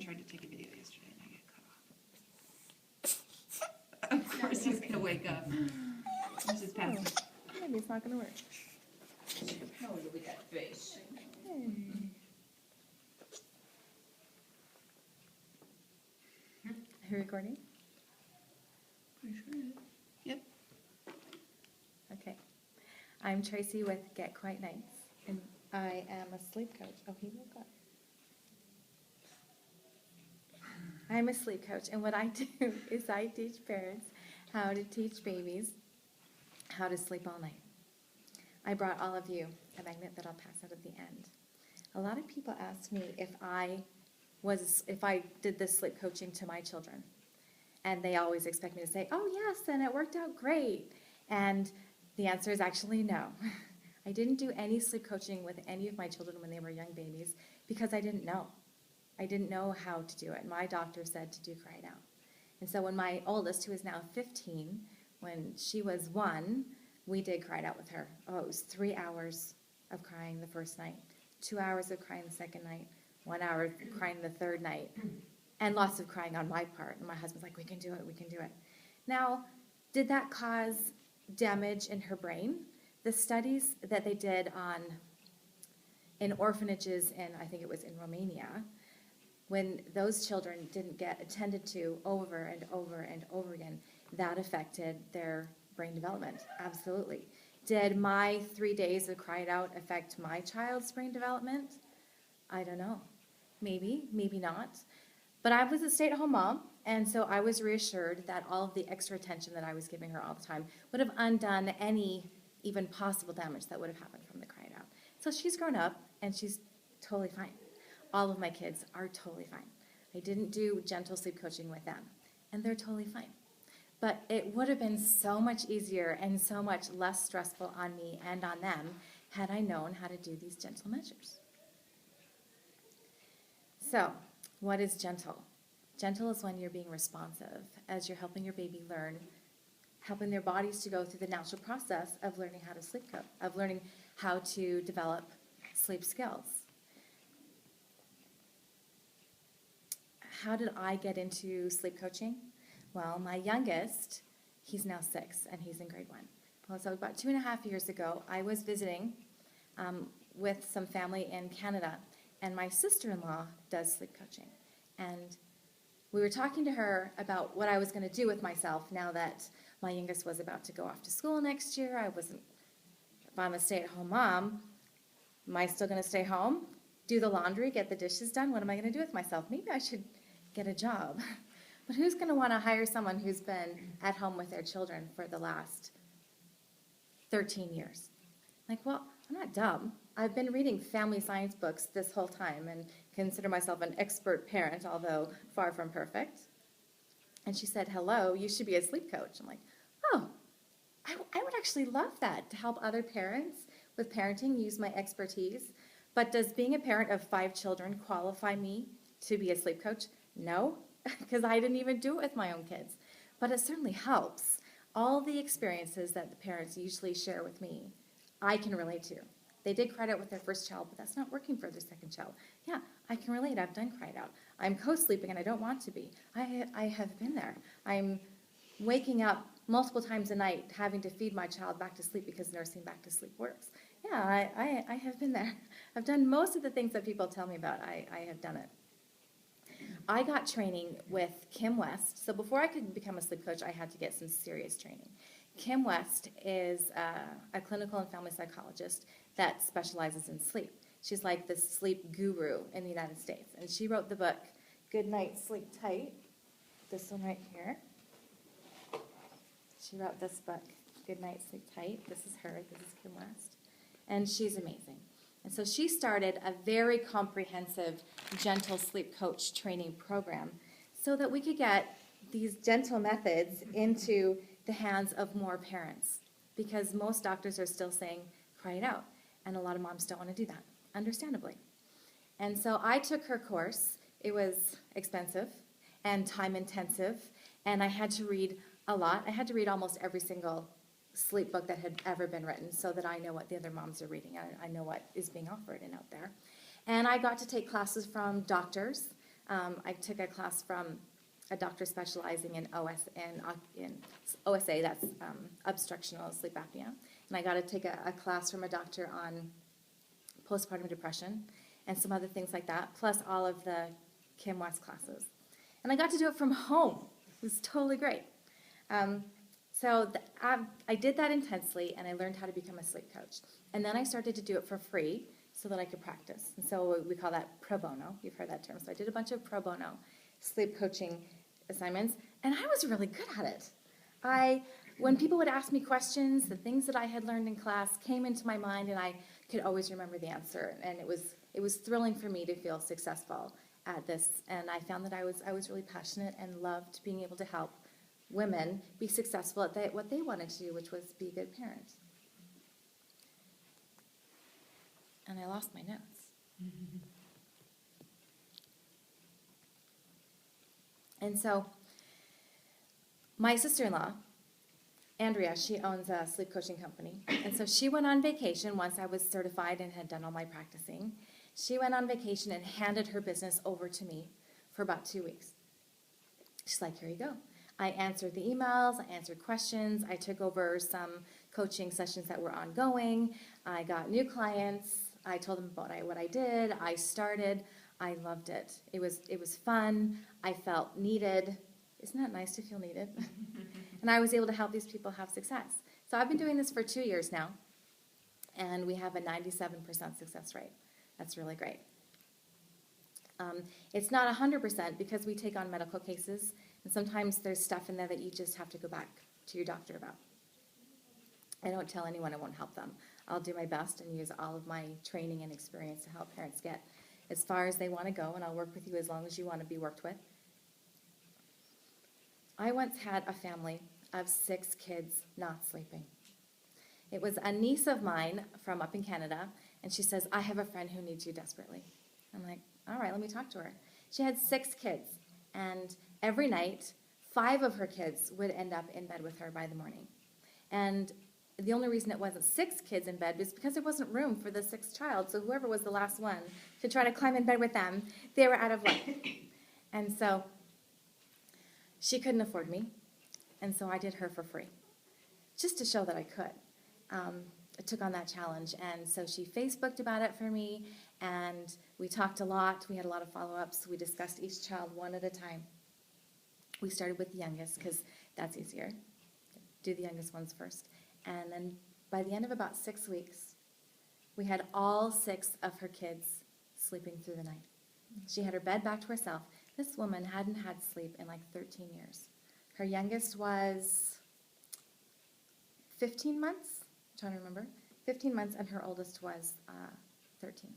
tried to take a video yesterday and I get cut off. Of course he's gonna wake up. This is passing. Maybe it's not gonna work. How do we got fish? Hey. Are you recording? Pretty sure. Yep. Okay. I'm Tracy with Get Quiet Nights, and I am a sleep coach. Oh, he woke up. I'm a sleep coach, and what I do is I teach parents how to teach babies how to sleep all night. I brought all of you a magnet that I'll pass out at the end. A lot of people ask me if I did this sleep coaching to my children, and they always expect me to say, "Oh yes, and it worked out great." And the answer is actually no. I didn't do any sleep coaching with any of my children when they were young babies because I didn't know. I didn't know how to do it. My doctor said to do Cry It Out. And so when my oldest, who is now 15, when she was 1, we did Cry It Out with her. Oh, it was 3 hours of crying the first night, 2 hours of crying the second night, 1 hour of crying the third night, and lots of crying on my part. And my husband's like, we can do it, we can do it. Now, did that cause damage in her brain? The studies that they did in orphanages I think it was in Romania, when those children didn't get attended to over and over and over again, that affected their brain development, absolutely. Did my 3 days of Cry It Out affect my child's brain development? I don't know. Maybe, maybe not. But I was a stay-at-home mom, and so I was reassured that all of the extra attention that I was giving her all the time would have undone any even possible damage that would have happened from the Cry It Out. So she's grown up, and she's totally fine. All of my kids are totally fine. I didn't do gentle sleep coaching with them, and they're totally fine. But it would have been so much easier and so much less stressful on me and on them had I known how to do these gentle measures. So, what is gentle? Gentle is when you're being responsive as you're helping your baby learn, helping their bodies to go through the natural process of learning how to sleep coach, of learning how to develop sleep skills. How did I get into sleep coaching? Well, my youngest, he's now 6, and he's in grade 1. Well, so about 2.5 years ago, I was visiting with some family in Canada, and my sister-in-law does sleep coaching. And we were talking to her about what I was going to do with myself now that my youngest was about to go off to school next year. If I'm a stay-at-home mom, am I still going to stay home, do the laundry, get the dishes done? What am I going to do with myself? Maybe I should get a job. But who's going to want to hire someone who's been at home with their children for the last 13 years? Like, well, I'm not dumb. I've been reading family science books this whole time and consider myself an expert parent, although far from perfect. And she said, hello, you should be a sleep coach. I'm like, oh, I would actually love that, to help other parents with parenting, use my expertise. But does being a parent of 5 children qualify me to be a sleep coach? No, because I didn't even do it with my own kids. But it certainly helps. All the experiences that the parents usually share with me, I can relate to. They did Cry It Out with their first child, but that's not working for their second child. Yeah, I can relate. I've done Cry It Out. I'm co-sleeping and I don't want to be. I have been there. I'm waking up multiple times a night having to feed my child back to sleep because nursing back to sleep works. Yeah, I have been there. I've done most of the things that people tell me about. I have done it. I got training with Kim West. So before I could become a sleep coach, I had to get some serious training. Kim West is a clinical and family psychologist that specializes in sleep. She's like the sleep guru in the United States. And she wrote the book, Good Night, Sleep Tight. This one right here. She wrote this book, Good Night, Sleep Tight. This is her. This is Kim West. And she's amazing. And so she started a very comprehensive gentle sleep coach training program so that we could get these gentle methods into the hands of more parents, because most doctors are still saying, Cry it out. And a lot of moms don't want to do that, understandably. And so I took her course. It was expensive and time intensive, and I had to read a lot. I had to read almost every single sleep book that had ever been written so that I know what the other moms are reading. I know what is being offered and out there. And I got to take classes from doctors, I took a class from a doctor specializing in OSA, that's obstructional sleep apnea. And I got to take a class from a doctor on postpartum depression and some other things like that, plus all of the Kim West classes. And I got to do it from home. It was totally great. I did that intensely, and I learned how to become a sleep coach. And then I started to do it for free so that I could practice. And so we call that pro bono. You've heard that term. So I did a bunch of pro bono sleep coaching assignments, and I was really good at it. When people would ask me questions, the things that I had learned in class came into my mind, and I could always remember the answer. And it was thrilling for me to feel successful at this. And I found that I was really passionate and loved being able to help women be successful at what they wanted to do, which was be a good parent. And I lost my notes. And so my sister-in-law, Andrea, she owns a sleep coaching company. And so she went on vacation once I was certified and had done all my practicing. She went on vacation and handed her business over to me for about 2 weeks. She's like, here you go. I answered the emails, I answered questions, I took over some coaching sessions that were ongoing, I got new clients, I told them about what I did, I started, I loved it. It was fun, I felt needed. Isn't that nice to feel needed? And I was able to help these people have success. So I've been doing this for 2 years now, and we have a 97% success rate. That's really great. It's not 100% because we take on medical cases, and sometimes there's stuff in there that you just have to go back to your doctor about. I don't tell anyone I won't help them. I'll do my best and use all of my training and experience to help parents get as far as they want to go, and I'll work with you as long as you want to be worked with. I once had a family of 6 kids not sleeping. It was a niece of mine from up in Canada, and she says, I have a friend who needs you desperately. I'm like, all right, let me talk to her. She had 6 kids, and every night, 5 of her kids would end up in bed with her by the morning. And the only reason it wasn't 6 kids in bed was because there wasn't room for the 6th child, so whoever was the last one to try to climb in bed with them, they were out of luck. And so she couldn't afford me, and so I did her for free, just to show that I could. I took on that challenge, and so she Facebooked about it for me, and we talked a lot. We had a lot of follow-ups. We discussed each child one at a time. We started with the youngest because that's easier. Do the youngest ones first. And then by the end of about 6 weeks, we had all 6 of her kids sleeping through the night. She had her bed back to herself. This woman hadn't had sleep in like 13 years. Her youngest was 15 months, I'm trying to remember, 15 months, and her oldest was 13.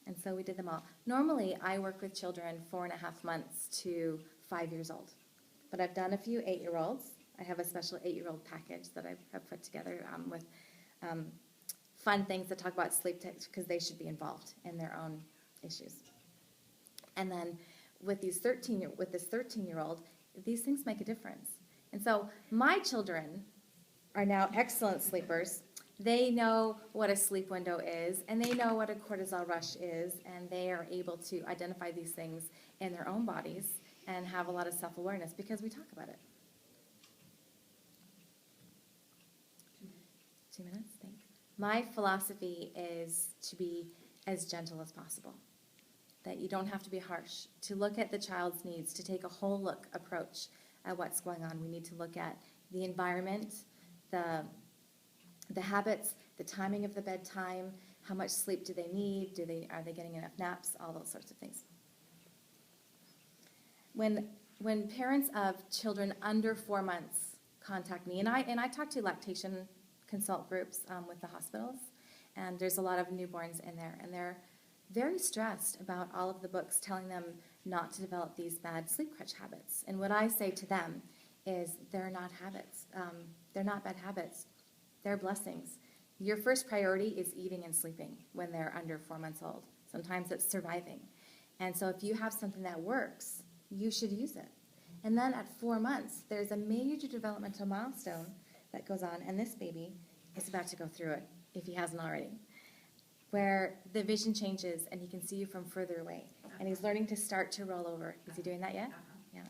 And so we did them all. Normally, I work with children 4.5 months to 5 years old. But I've done a few 8-year-olds. I have a special 8-year-old package that I have put together with fun things that talk about sleep because they should be involved in their own issues. And then with this 13-year-old, these things make a difference. And so my children are now excellent sleepers. They know what a sleep window is, and they know what a cortisol rush is, and they are able to identify these things in their own bodies and have a lot of self-awareness because we talk about it. 2 minutes, thanks. My philosophy is to be as gentle as possible, that you don't have to be harsh, to look at the child's needs, to take a whole look approach at what's going on. We need to look at the environment, the habits, the timing of the bedtime, how much sleep do they need, are they getting enough naps, all those sorts of things. When parents of children under 4 months contact me, and I talk to lactation consult groups with the hospitals, and there's a lot of newborns in there, and they're very stressed about all of the books telling them not to develop these bad sleep crutch habits. And what I say to them is they're not habits. They're not bad habits. They're blessings. Your first priority is eating and sleeping when they're under 4 months old. Sometimes it's surviving. And so if you have something that works, you should use it. And then at 4 months, there's a major developmental milestone that goes on, and this baby is about to go through it if he hasn't already. where the vision changes and he can see you from further away. And he's learning to start to roll over. Is he doing that yet? Yeah.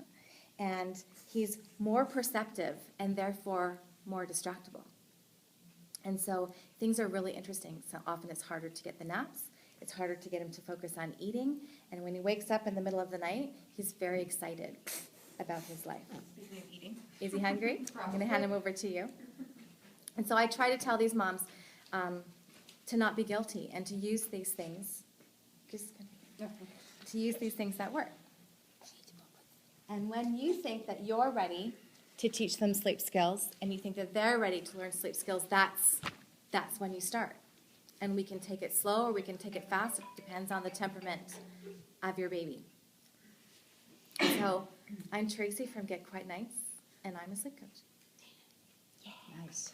And he's more perceptive and therefore more distractible. And so things are really interesting. So often it's harder to get the naps. It's harder to get him to focus on eating. And when he wakes up in the middle of the night, he's very excited about his life. Speaking of eating. Is he hungry? I'm going to hand him over to you. And so I try to tell these moms to not be guilty and to use these things, to use these things that work. And when you think that you're ready to teach them sleep skills and you think that they're ready to learn sleep skills, that's when you start. And we can take it slow or we can take it fast. It depends on the temperament of your baby. So I'm Tracy from Get Quite Nice, and I'm a sleep coach. Nice.